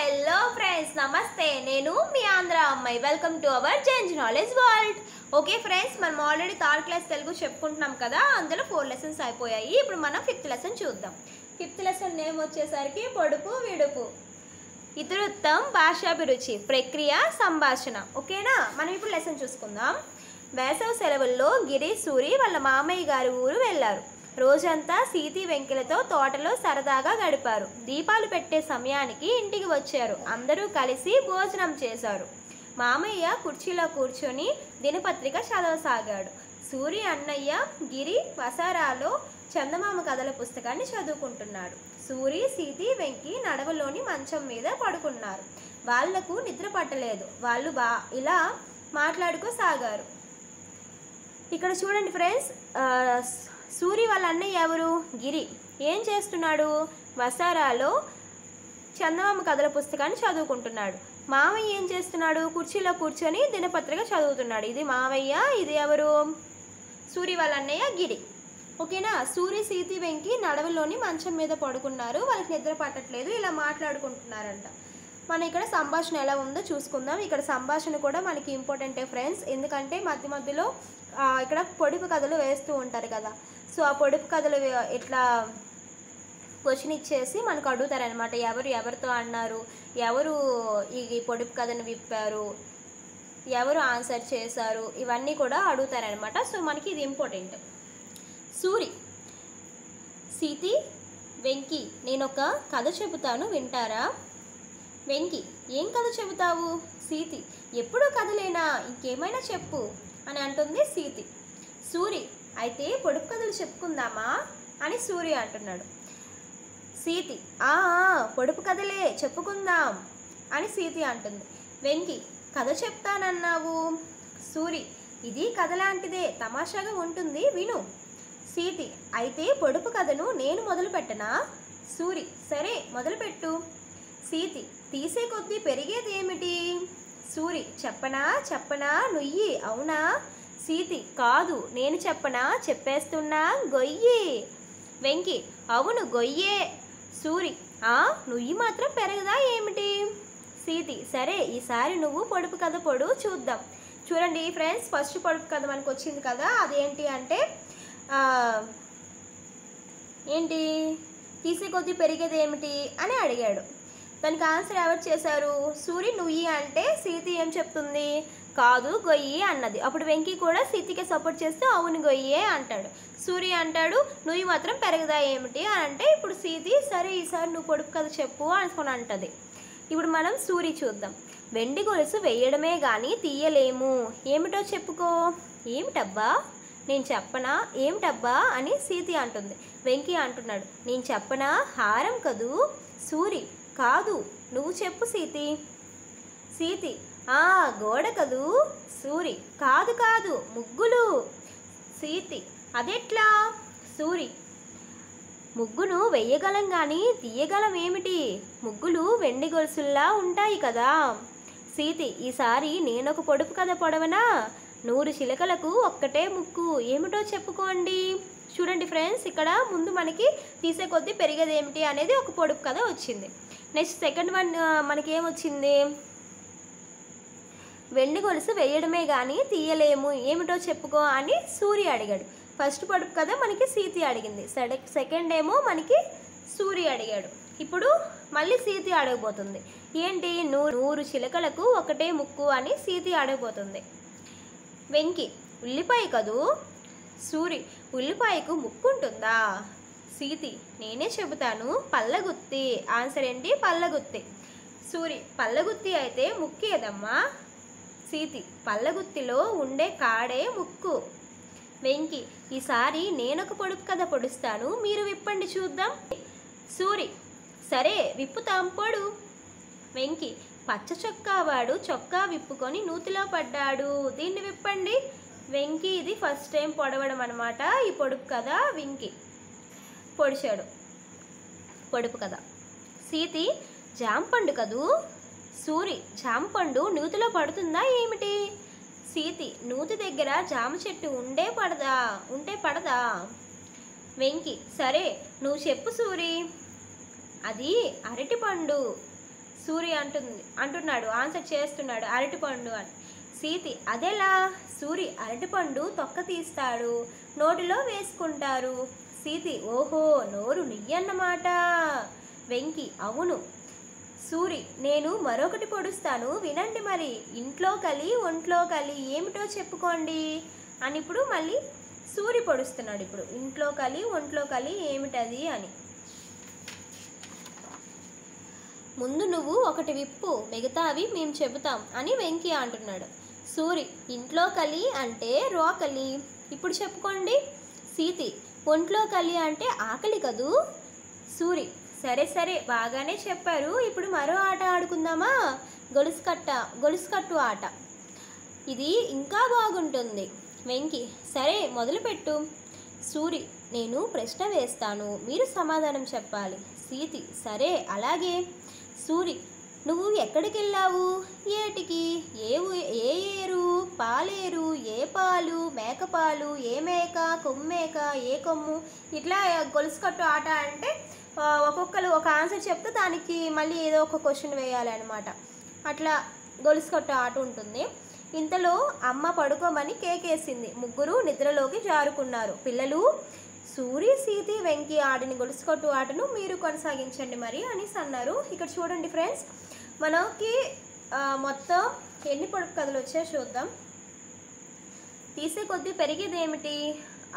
Hello friends, నమస్తే. నేను మీ ఆంధ్ర అమ్మాయి. Welcome to our change knowledge world. Okay friends, మనం ఆల్రెడీ థర్డ్ క్లాస్ తెలుగు చెప్పుకుంటున్నాం కదా. అందులో 4 లెసన్స్ అయిపోయాయి. ఇప్పుడు మనం 5th లెసన్ చూద్దాం. 5th లెసన్ నేమ్ వచ్చేసరికి పొడుపు విడుపు, ఇతివృత్తం, భాషాభిరుచి, ప్రక్రియ, సంభాషణ. ఓకేనా? మనం ఇప్పుడు లెసన్ చూసుకుందాం. వేసవి సెలవుల్లో గిరి సూరి వాళ్ళ మామయ్య గారి ఊరు వెళ్ళారు. రోజంతా సీతి వెంకిలతో తోటలో సరదాగా గడిపారు. దీపాలు పెట్టే సమయానికి ఇంటికి వచ్చారు. అందరూ కలిసి భోజనం చేశారు. మామయ్య కుర్చీలో కూర్చొని దినపత్రిక చదవసాగాడు. సూరి అన్నయ్య గిరి వసారాలో చందమామ కథల పుస్తకాన్ని చదువుకుంటున్నాడు. సూరి, సీతి, వెంకి నడవలోని మంచం మీద పడుకున్నారు. వాళ్లకు నిద్ర పట్టలేదు. వాళ్ళు ఇలా మాట్లాడుకోసాగారు. ఇక్కడ చూడండి ఫ్రెండ్స్, సూరి వాళ్ళ అన్నయ్య ఎవరు? గిరి. ఏం చేస్తున్నాడు? వసారాలో చందమామ కథల పుస్తకాన్ని చదువుకుంటున్నాడు. మామయ్య ఏం చేస్తున్నాడు? కుర్చీలో కూర్చొని దినపత్రిక చదువుతున్నాడు. ఇది మామయ్య, ఇది ఎవరు? సూరి వాళ్ళ అన్నయ్య గిరి. ఓకేనా? సూరి, సీతి, వెంకి నడవలోని మంచం మీద పడుకున్నారు. వాళ్ళకి నిద్ర పట్టట్లేదు. ఇలా మాట్లాడుకుంటున్నారంట. మనం ఇక్కడ సంభాషణ ఎలా ఉందో చూసుకుందాం. ఇక్కడ సంభాషణ కూడా మనకి ఇంపార్టెంటే ఫ్రెండ్స్. ఎందుకంటే మధ్య మధ్యలో ఇక్కడ పొడుపు కథలు వేస్తూ ఉంటారు కదా. సో ఆ పొడుపు కథలు ఇట్లా క్వశ్చన్ ఇచ్చేసి మనకు అడుగుతారనమాట. ఎవరితో అన్నారు, ఎవరు ఈ పొడుపు కథను విప్పారు, ఎవరు ఆన్సర్ చేశారు, ఇవన్నీ కూడా అడుగుతారనమాట. సో మనకి ఇది ఇంపార్టెంట్. సూరి, సీతి, వెంకి, నేను ఒక కథ చెబుతాను, వింటారా? వెంకి, ఏం కథ చెబుతావు? సీతి, ఎప్పుడూ కథలేనా, ఇంకేమైనా చెప్పు అని అంటుంది సీతి. సూరి, అయితే పొడుపు కథలు చెప్పుకుందామా అని సూరి అంటున్నాడు. సీతి, పొడుపు కథలే చెప్పుకుందాం అని సీతి అంటుంది. వెంకి, కథ చెప్తానన్నావు. సూరి, ఇది కథ లాంటిదే, తమాషాగా ఉంటుంది, విను. సీతి, అయితే పొడుపు కథను నేను మొదలు పెట్టనా? సూరి, సరే మొదలుపెట్టు. సీతి, తీసే కొద్దీ పెరిగేది ఏమిటి? సూరి, చెప్పనా నుయ్యి, అవునా? సీతి, కాదు, నేను చెప్పనా, చెప్పేస్తున్నా, గొయ్యి. వెంకి, అవును గొయ్యే. సూరి, నుయ్యి మాత్రం పెరగదా ఏమిటి? సీతి, సరే ఈసారి నువ్వు పొడుపు కథ పొడు చూద్దాం. చూడండి ఫ్రెండ్స్, ఫస్ట్ పొడుపు కథ మనకు వచ్చింది కదా. అదేంటి అంటే ఏంటి? తీసే కొద్దీ పెరిగేది ఏమిటి అని అడిగాడు. దానికి ఆన్సర్ ఎవరు చేశారు? సూరి నుయ్యి అంటే సీతి ఏం చెప్తుంది? కాదు గొయ్యి అన్నది. అప్పుడు వెంకి కూడా సీతికి సపోర్ట్ చేస్తూ అవును గొయ్యే అంటాడు. సూరి అంటాడు నుయ్యి మాత్రం పెరగదా ఏమిటి అని అంటే ఇప్పుడు సీతి సరే ఈసారి నువ్వు పొడుపు కథ చెప్పు అనుకుని అంటది. ఇప్పుడు మనం సూరి చూద్దాం. వెండి గొలుసు వేయడమే కానీ తీయలేము, ఏమిటో చెప్పుకో. ఏమిటబ్బా? నేను చెప్పనా? ఏమిటబ్బా అని సీతి అంటుంది. వెంకి అంటున్నాడు, నేను చెప్పనా, హారం కదూ. సూరి, కాదు, నువ్వు చెప్పు సీతి. సీతి, గోడ కదూ. సూరి, కాదు ముగ్గులు. సీతి, అదెట్లా? సూరి, ముగ్గును వెయ్యగలం కానీ తీయగలం ఏమిటి? ముగ్గులు వెండి గొలుసుల్లా ఉంటాయి కదా. సీతి, ఈసారి నేనొక పొడుపు కథ పొడవనా? 100 చిలకలకు ఒక్కటే ముక్కు, ఏమిటో చెప్పుకోండి. చూడండి ఫ్రెండ్స్, ఇక్కడ ముందు మనకి తీసే కొద్దీ పెరిగేది ఏమిటి అనేది ఒక పొడుపు కథ వచ్చింది. నెక్స్ట్ సెకండ్ వన్ మనకి ఏమొచ్చింది? వెండి గొలుసు వేయడమే కానీ తీయలేము, ఏమిటో చెప్పుకో అని సూరి అడిగాడు. ఫస్ట్ పొడుపు కథ మనకి సీతి అడిగింది. సెకండ్ ఏమో మనకి సూరి అడిగాడు. ఇప్పుడు మళ్ళీ సీతి అడగబోతుంది. ఏంటి? 100 చిలకలకు ఒకటే ముక్కు అని సీతి అడగబోతుంది. వెంకి, ఉల్లిపాయ కదూ. సూరి, ఉల్లిపాయకు ముక్కు ఉంటుందా? సీతి, నేనే చెబుతాను, పల్లగుత్తి. ఆన్సర్ ఏంటి? పల్లగుత్తి. సూరి, పల్లగుత్తి అయితే ముక్కు ఏదమ్మా? సీతి, పల్లగుత్తిలో ఉండే కాడే ముక్కు. వెంకి, ఈసారి నేనొక పొడుపు కథ పొడుస్తాను, మీరు విప్పండి చూద్దాం. సూరి, సరే విప్పుతాం, పొడు. వెంకి, పచ్చ చొక్కావాడు చొక్కా విప్పుకొని నూతిలో పడ్డాడు, దీన్ని విప్పండి. వెంకి ఇది ఫస్ట్ టైం పొడవడం అనమాట. ఈ పొడుపు కథ వెంకి పొడిచాడు. పొడుపు కథ. సీతి, జాంపండు కదూ. సూరి, జాంపండు నూతిలో పడుతుందా ఏమిటి? సీతి, నూతి దగ్గర జామ చెట్టు ఉంటే పడదా? వెంకి, సరే నువ్వు చెప్పు సూరి. అది అరటిపండు. సూరి అంటున్నాడు, ఆన్సర్ చేస్తున్నాడు అరటిపండు అని. సీతి అదెలా? సూరి అరటిపండు తొక్క తీస్తాడు, నోటిలో వేసుకుంటారు. సీతి ఓహో నోరు నెయ్యన్నమాట. వెంకి అవును. సూరి నేను మరొకటి పొడుస్తాను వినండి మరి. ఇంట్లో కలి ఒంట్లో కలి ఏమిటో చెప్పుకోండి అని ఇప్పుడు మళ్ళీ సూరి పొడుస్తున్నాడు. ఇప్పుడు ఇంట్లో కలి ఒంట్లో కలి ఏమిటది అని. ముందు నువ్వు ఒకటి విప్పు, మిగతావి మేము చెబుతాం అని వెంకీ అంటున్నాడు. సూరి ఇంట్లో కలి అంటే రోకలి, ఇప్పుడు చెప్పుకోండి. సీతి ఒంట్లో కలి అంటే ఆకలి కదూ. సూరి సరే సరే బాగానే చెప్పారు, ఇప్పుడు మరో ఆట ఆడుకుందామా? గొలుసుకట్టు ఆట. ఇది ఇంకా బాగుంటుంది. వెంకీ సరే మొదలుపెట్టు. సూరి నేను ప్రశ్న వేస్తాను, మీరు సమాధానం చెప్పాలి. సీతి సరే అలాగే. సూరి నువ్వు ఎక్కడికి వెళ్ళావు? ఏటికి? ఏ ఏరు? పాలేరు? ఏ పాలు? మేకపాలు? ఏ మేక? కొమ్మేక? ఏ కొమ్ము? ఇట్లా గొలుసుకట్టు ఆట అంటే ఒక్కొక్కరు ఒక ఆన్సర్ చెప్తే దానికి మళ్ళీ ఏదో ఒక క్వశ్చన్ వేయాలి అనమాట. అట్లా గొలుసుకట్టు ఆట ఉంటుంది. ఇంతలో అమ్మ పడుకోమని కేకేసింది. ముగ్గురు నిద్రలోకి జారుకున్నారు. పిల్లలు సూరి సీతి వెంకీ ఆడిన గొలుసుకట్టు ఆటను మీరు కొనసాగించండి మరి అనేసి అన్నారు. ఇక్కడ చూడండి ఫ్రెండ్స్, మనకి మొత్తం ఎన్ని పొడుపు కథలు వచ్చాయో చూద్దాం. తీసే కొద్దీ పెరిగేది ఏమిటి?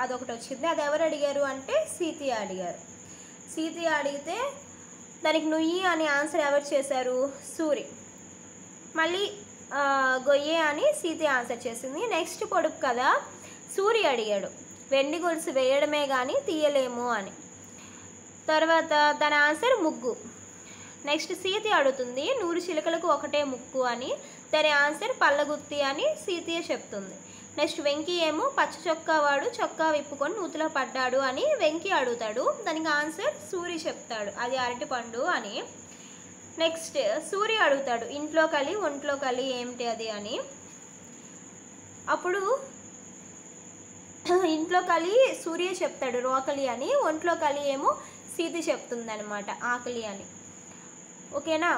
అదొకటి వచ్చింది. అది ఎవరు అడిగారు అంటే సీతి అడిగారు. సీతి అడిగితే దానికి నుయ్యి అని ఆన్సర్ ఎవరు చేశారు? సూరి. మళ్ళీ గొయ్యే అని సీతి ఆన్సర్ చేసింది. నెక్స్ట్ పొడుపు కదా సూరి అడిగాడు, వెండి గొలుసు వేయడమే కానీ తీయలేము అని. తర్వాత తన ఆన్సర్ ముగ్గు. నెక్స్ట్ సీతి అడుగుతుంది 100 చిలుకలకు ఒకటే ముక్కు అని, దాని ఆన్సర్ పల్లగుత్తి అని సీతియే చెప్తుంది. నెక్స్ట్ వెంకీ ఏమో పచ్చ చొక్కా వాడు చొక్కా విప్పుకొని నూతిలో పడ్డాడు అని వెంకీ అడుగుతాడు, దానికి ఆన్సర్ సూరి చెప్తాడు, అది అరటిపండు అని. నెక్స్ట్ సూరి అడుగుతాడు ఇంట్లో కలి ఒంట్లో కలి ఏమిటి అది అని. అప్పుడు ఇంట్లో కలి సూర్య చెప్తాడు రోకలి అని, ఒంట్లో కలి ఏమో సీతి చెప్తుంది అనమాట ఆకలి అని. ఓకేనా?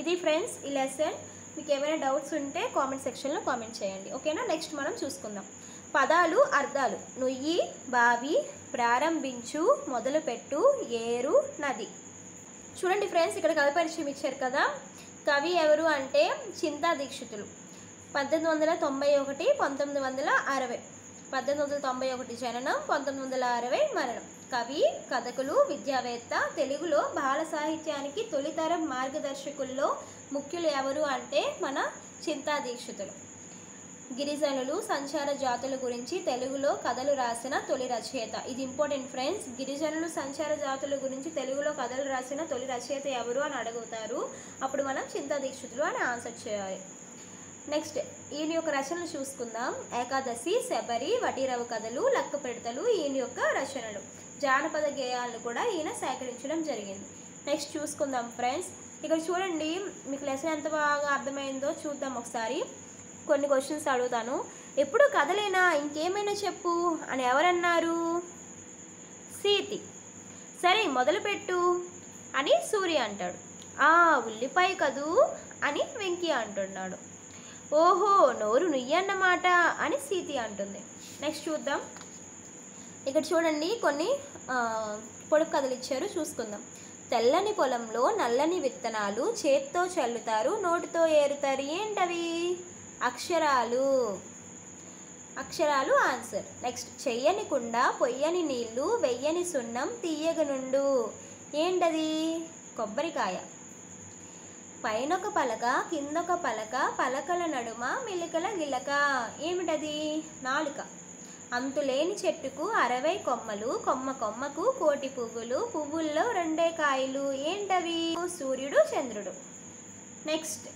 ఇది ఫ్రెండ్స్ ఈ లెసన్. మీకు ఏమైనా డౌట్స్ ఉంటే కామెంట్ సెక్షన్లో కామెంట్ చేయండి. ఓకేనా? నెక్స్ట్ మనం చూసుకుందాం. పదాలు అర్థాలు. నుయ్యి, బావి, ప్రారంభించు, మొదలుపెట్టు, ఏరు, నది. చూడండి ఫ్రెండ్స్, ఇక్కడ కవి పరిచయం ఇచ్చారు కదా. కవి ఎవరు అంటే చింతా దీక్షితులు. 1891 1960. 1891 జననం, 1960 మరణం. కవి, కథకులు, విద్యావేత్త. తెలుగులో బాల సాహిత్యానికి తొలితరం మార్గదర్శకుల్లో ముఖ్యులు ఎవరు అంటే మన చింతా దీక్షితులు. గిరిజనులు, సంచార జాతుల గురించి తెలుగులో కథలు రాసిన తొలి రచయిత. ఇది ఇంపార్టెంట్ ఫ్రెండ్స్. గిరిజనులు, సంచార జాతుల గురించి తెలుగులో కథలు రాసిన తొలి రచయిత ఎవరు అని అడుగుతారు. అప్పుడు మనం చింతా దీక్షితులు అని ఆన్సర్ చేయాలి. నెక్స్ట్ ఈయన యొక్క రచనలు చూసుకుందాం. ఏకాదశి, శబరి, వటీరవు కథలు, లక్క పెడతలు ఈయన యొక్క రచనలు. జానపద గేయాలను కూడా ఈయన సేకరించడం జరిగింది. నెక్స్ట్ చూసుకుందాం ఫ్రెండ్స్. ఇక్కడ చూడండి, మీకు లెసన్ ఎంత బాగా అర్థమైందో చూద్దాం ఒకసారి. కొన్ని క్వశ్చన్స్ అడుగుతాను. ఎప్పుడు కథలేనా ఇంకేమైనా చెప్పు అని ఎవరన్నారు? సీతి. సరే మొదలుపెట్టు అని సూర్య అంటాడు. ఉల్లిపాయ కదూ అని వెంకీ అంటున్నాడు. ఓహో నోరు నుయ్యన్నమాట అని సీతి అంటుంది. నెక్స్ట్ చూద్దాం. ఇక్కడ చూడండి కొన్ని పొడుపు కథలు ఇచ్చారు, చూసుకుందాం. తెల్లని పొలంలో నల్లని విత్తనాలు చేత్తో చల్లుతారు, నోటితో ఏరుతారు. ఏంటవి? అక్షరాలు. అక్షరాలు ఆన్సర్. నెక్స్ట్ చెయ్యని కుండ, పొయ్యని నీళ్లు, వెయ్యని సున్నం, తీయగనుండు. ఏంటది? కొబ్బరికాయ. పైనొక పలక కిందొక పలక, పలకల నడుమ మెలికల గిలక. ఏమిటది? నాలుక. అంతులేని చెట్టుకు 60 కొమ్మలు, కొమ్మ కొమ్మకు 1,000,000 పువ్వులు, పువ్వుల్లో 2 కాయలు. ఏంటవి? సూర్యుడు, చంద్రుడు. నెక్స్ట్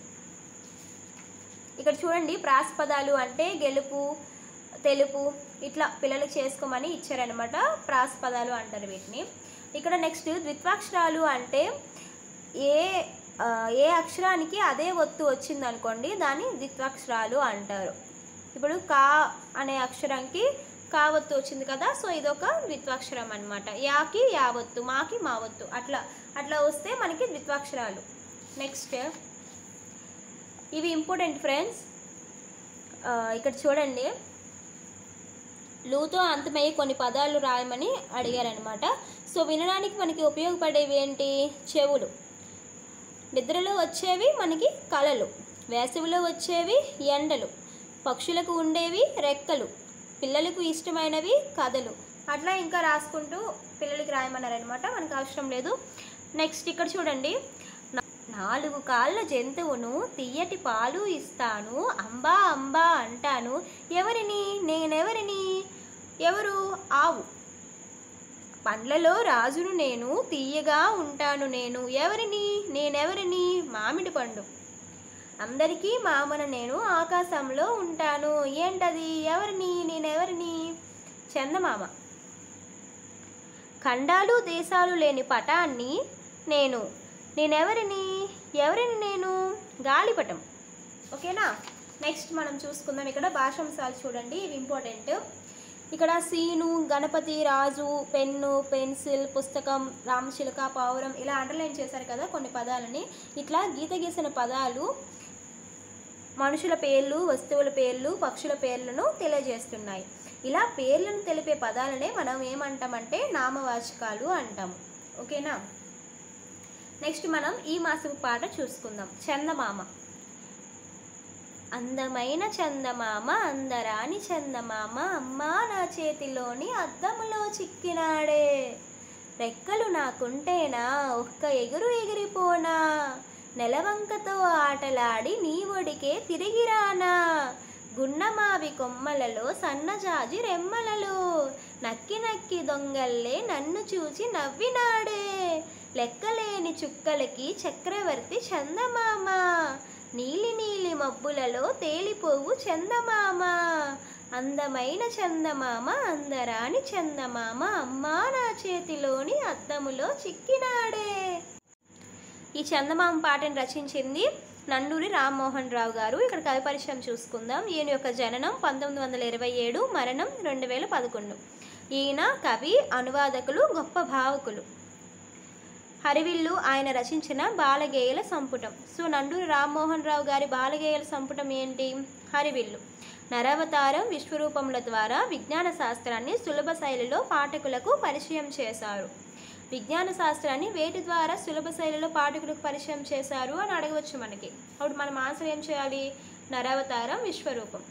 ఇక్కడ చూడండి, ప్రాసపదాలు అంటే గెలుపు, తెలుపు ఇట్లా పిల్లలకు చేసుకోమని ఇచ్చారనమాట. ప్రాసపదాలు అంటారు వీటిని. ఇక్కడ నెక్స్ట్ ద్విత్వాక్షరాలు అంటే ఏ అక్షరానికి అదే ఒత్తు వచ్చింది అనుకోండి దాన్ని ద్విత్వాక్షరాలు అంటారు. ఇప్పుడు కా అనే అక్షరానికి కా ఒత్తు వచ్చింది కదా, సో ఇదొక ద్విత్వాక్షరం అనమాట. యాకి యావత్తు, మాకి మావత్తు, అట్లా వస్తే మనకి ద్విత్వాక్షరాలు. నెక్స్ట్ ఇవి ఇంపార్టెంట్ ఫ్రెండ్స్. ఇక్కడ చూడండి, లూతో అంతమయ్యే కొన్ని పదాలు రాయమని అడిగారనమాట. సో వినడానికి మనకి ఉపయోగపడేవి ఏంటి? చెవులు. నిద్రలో వచ్చేవి మనకి కళలు. వేసవిలో వచ్చేవి ఎండలు. పక్షులకు ఉండేవి రెక్కలు. పిల్లలకు ఇష్టమైనవి కథలు. అట్లా ఇంకా రాసుకుంటూ పిల్లలకి రాయమన్నారనమాట, మనకు అవసరం లేదు. నెక్స్ట్ ఇక్కడ చూడండి, 4 కాళ్ళ జంతువును తీయటి పాలు ఇస్తాను, అంబా అంబా అంటాను, ఎవరిని? నేనెవరిని? ఎవరు? ఆవు. పండ్లలో రాజును నేను, తీయగా ఉంటాను నేను, ఎవరిని? నేనెవరిని? మామిడి పండు. అందరికీ మామన నేను, ఆకాశంలో ఉంటాను, ఏంటది? ఎవరిని? నేనెవరిని? చందమామ. ఖండాలు దేశాలు లేని పటాన్ని నేను, నేనెవరిని? ఎవరిని నేను? గాలిపటం. ఓకేనా? నెక్స్ట్ మనం చూసుకుందాం. ఇక్కడ భాషాంశాలు చూడండి, ఇవి ఇంపార్టెంట్. ఇక్కడ సీను, గణపతి, రాజు, పెన్ను, పెన్సిల్, పుస్తకం, రామచిలుక, పావురం ఇలా అండర్లైన్ చేశారు కదా కొన్ని పదాలని. ఇట్లా గీత గీసిన పదాలు మనుషుల పేర్లు, వస్తువుల పేర్లు, పక్షుల పేర్లను తెలియజేస్తున్నాయి. ఇలా పేర్లను తెలిపే పదాలనే మనం ఏమంటామంటే నామవాచకాలు అంటాము. ఓకేనా? నెక్స్ట్ మనం ఈ మాసపు పాట చూసుకుందాం. చందమామ. అందమైన చందమామ, అందరాని చందమామ, అమ్మా నా చేతిలోని అద్దములో చిక్కినాడే, రెక్కలు నాకుంటేనా ఒక్క ఎగురు ఎగిరిపోనా, నెలవంకతో ఆటలాడి నీ ఒడికే తిరిగిరానా, గున్నమావి కొమ్మలలో సన్నజాజి రెమ్మలలో, నక్కి నక్కి దొంగల్లే నన్ను చూచి నవ్వినాడే, లెక్కలేని చుక్కలకి చక్రవర్తి చందమామ, నీలి నీలి మబ్బులలో తేలిపోవు చందమామ, అందమైన చందమామ, అందరాని చందమామ, అమ్మా నా చేతిలోని అద్దములో చిక్కినాడే. ఈ చందమామ పాటను రచించింది నండూరి రామ్మోహన్ రావు గారు. ఇక్కడ కవి పరిచయం చూసుకుందాం. ఈయన యొక్క జననం 1927, మరణం 2011. ఈయన కవి, అనువాదకులు, గొప్ప భావకులు. హరివిల్లు ఆయన రచించిన బాలగేయుల సంపుటం. సో నండూరి రామ్మోహన్ రావు గారి బాలగేయుల సంపుటం ఏంటి? హరివిల్లు. నరవతారం, విశ్వరూపముల ద్వారా విజ్ఞాన శాస్త్రాన్ని సులభ శైలిలో పాఠకులకు పరిచయం చేశారు. విజ్ఞాన శాస్త్రాన్ని వేటి ద్వారా సులభ శైలిలో పాఠకులకు పరిచయం చేశారు అని అడగవచ్చు మనకి. అప్పుడు మనం ఆన్సర్ ఏం చేయాలి? నరవతారం, విశ్వరూపం.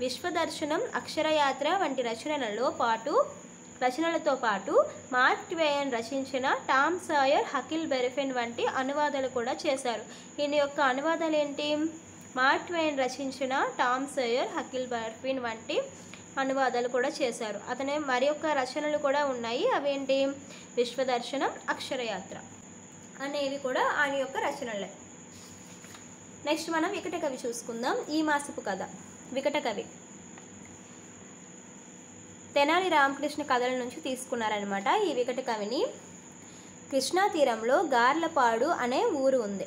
విశ్వదర్శనం, అక్షరయాత్ర వంటి రచనలతో పాటు మార్క్ ట్వెయిన్ రచించిన టామ్ సాయర్, హకిల్ బెర్ఫెన్ వంటి అనువాదాలు కూడా చేశారు. ఈయన యొక్క అనువాదాలు ఏంటి? మార్క్ ట్వెయిన్ రచించిన టామ్ సాయర్, హకిల్ బెర్ఫెన్ వంటి అనువాదాలు కూడా చేశారు. అతనే మరి యొక్క రచనలు కూడా ఉన్నాయి. అవేంటి? విశ్వదర్శనం, అక్షరయాత్ర అనేవి కూడా ఆయన యొక్క రచనలే. నెక్స్ట్ మనం వికట కవి చూసుకుందాం. ఈ మాసపు కథ. వికట కవి తెనాలి రామకృష్ణ కథల నుంచి తీసుకున్నారనమాట ఈ వికట కవిని. కృష్ణా తీరంలో గార్లపాడు అనే ఊరు ఉంది.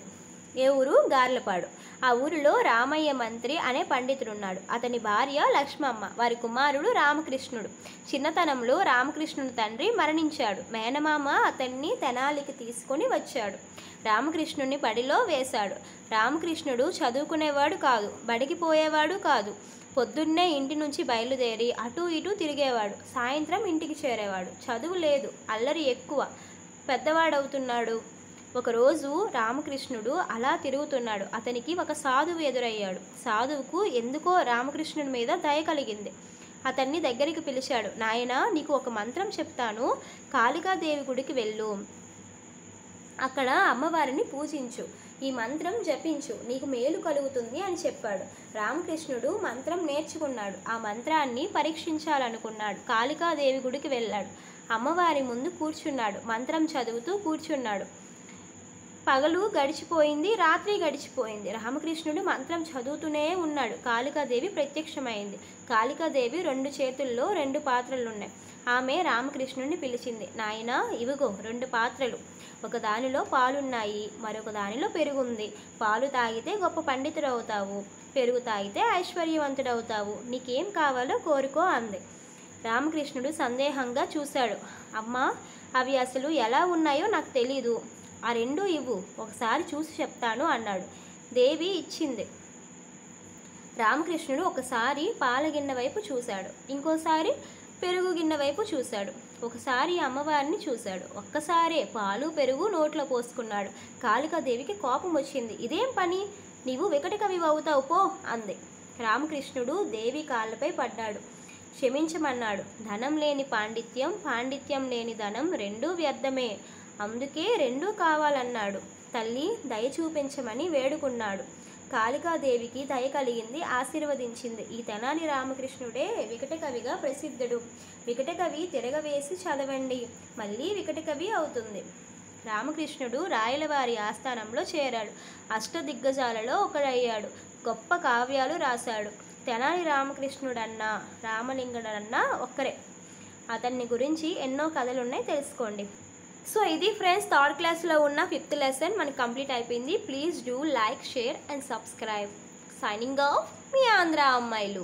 ఏ ఊరు? గార్లపాడు. ఆ ఊరిలో రామయ్య మంత్రి అనే పండితుడున్నాడు. అతని భార్య లక్ష్మమ్మ, వారి కుమారుడు రామకృష్ణుడు. చిన్నతనంలో రామకృష్ణుని తండ్రి మరణించాడు. మేనమామ అతన్ని తెనాలికి తీసుకొని వచ్చాడు. రామకృష్ణుని బడిలో వేశాడు. రామకృష్ణుడు చదువుకునేవాడు కాదు, బడికి పోయేవాడు కాదు. పొద్దున్నే ఇంటి నుంచి బయలుదేరి అటు ఇటు తిరిగేవాడు. సాయంత్రం ఇంటికి చేరేవాడు. చదువు లేదు, అల్లరి ఎక్కువ, పెద్దవాడవుతున్నాడు. ఒకరోజు రామకృష్ణుడు అలా తిరుగుతున్నాడు. అతనికి ఒక సాధువు ఎదురయ్యాడు. సాధువుకు ఎందుకో రామకృష్ణుడి మీద దయ కలిగింది. అతన్ని దగ్గరికి పిలిచాడు. నాయనా, నీకు ఒక మంత్రం చెప్తాను, కాళికాదేవి గుడికి వెళ్ళు, అక్కడ అమ్మవారిని పూజించు, ఈ మంత్రం జపించు, నీకు మేలు కలుగుతుంది అని చెప్పాడు. రామకృష్ణుడు మంత్రం నేర్చుకున్నాడు. ఆ మంత్రాన్ని పరీక్షించాలనుకున్నాడు. కాళికాదేవి గుడికి వెళ్ళాడు. అమ్మవారి ముందు కూర్చున్నాడు. మంత్రం చదువుతూ కూర్చున్నాడు. పగలు గడిచిపోయింది, రాత్రి గడిచిపోయింది. రామకృష్ణుడు మంత్రం చదువుతూనే ఉన్నాడు. కాళికాదేవి ప్రత్యక్షమైంది. కాళికాదేవి 2 చేతుల్లో 2 పాత్రలున్నాయి. ఆమె రామకృష్ణుడిని పిలిచింది. నాయనా, ఇవిగో 2 పాత్రలు. ఒక దానిలో పాలున్నాయి, మరొక దానిలో పెరుగుంది. పాలు తాగితే గొప్ప పండితుడు అవుతావు, పెరుగు తాగితే ఐశ్వర్యవంతుడవుతావు. నీకేం కావాలో కోరుకో అంది. రామకృష్ణుడు సందేహంగా చూశాడు. అమ్మా, అవి అసలు ఎలా ఉన్నాయో నాకు తెలీదు. ఆ రెండు ఇవ్వు, ఒకసారి చూసి చెప్తాను అన్నాడు. దేవి ఇచ్చింది. రామకృష్ణుడు ఒకసారి పాల గిన్నె వైపు చూశాడు, ఇంకోసారి పెరుగు గిన్నె వైపు చూశాడు, ఒకసారి అమ్మవారిని చూశాడు. ఒక్కసారే పాలు పెరుగు నోట్లో పోసుకున్నాడు. కాళికాదేవికి కోపం వచ్చింది. ఇదేం పని, నీవు వికట కవి అవుతావు పో అంది. రామకృష్ణుడు దేవి కాళ్ళపై పడ్డాడు. క్షమించమన్నాడు. ధనం లేని పాండిత్యం, పాండిత్యం లేని ధనం రెండూ వ్యర్థమే, అందుకే రెండూ కావాలన్నాడు. తల్లి దయ చూపించమని వేడుకున్నాడు. కాళికాదేవికి దయ కలిగింది, ఆశీర్వదించింది. ఈ తెనాలి రామకృష్ణుడే వికట కవిగా ప్రసిద్ధుడు. వికట కవి తిరగవేసి చదవండి, మళ్ళీ వికట కవి అవుతుంది. రామకృష్ణుడు రాయలవారి ఆస్థానంలో చేరాడు. అష్టదిగ్గజాలలో ఒకడయ్యాడు. గొప్ప కావ్యాలు రాశాడు. తెనాలి రామకృష్ణుడన్నా రామలింగడన్నా ఒక్కరే. అతన్ని గురించి ఎన్నో కథలున్నాయి, తెలుసుకోండి. సో ఇది ఫ్రెండ్స్, థర్డ్ క్లాస్లో ఉన్న 5th లెసన్ మనకి కంప్లీట్ అయిపోయింది. Please do like, share and subscribe. Signing off మీ ఆంధ్ర అమ్మాయిలు.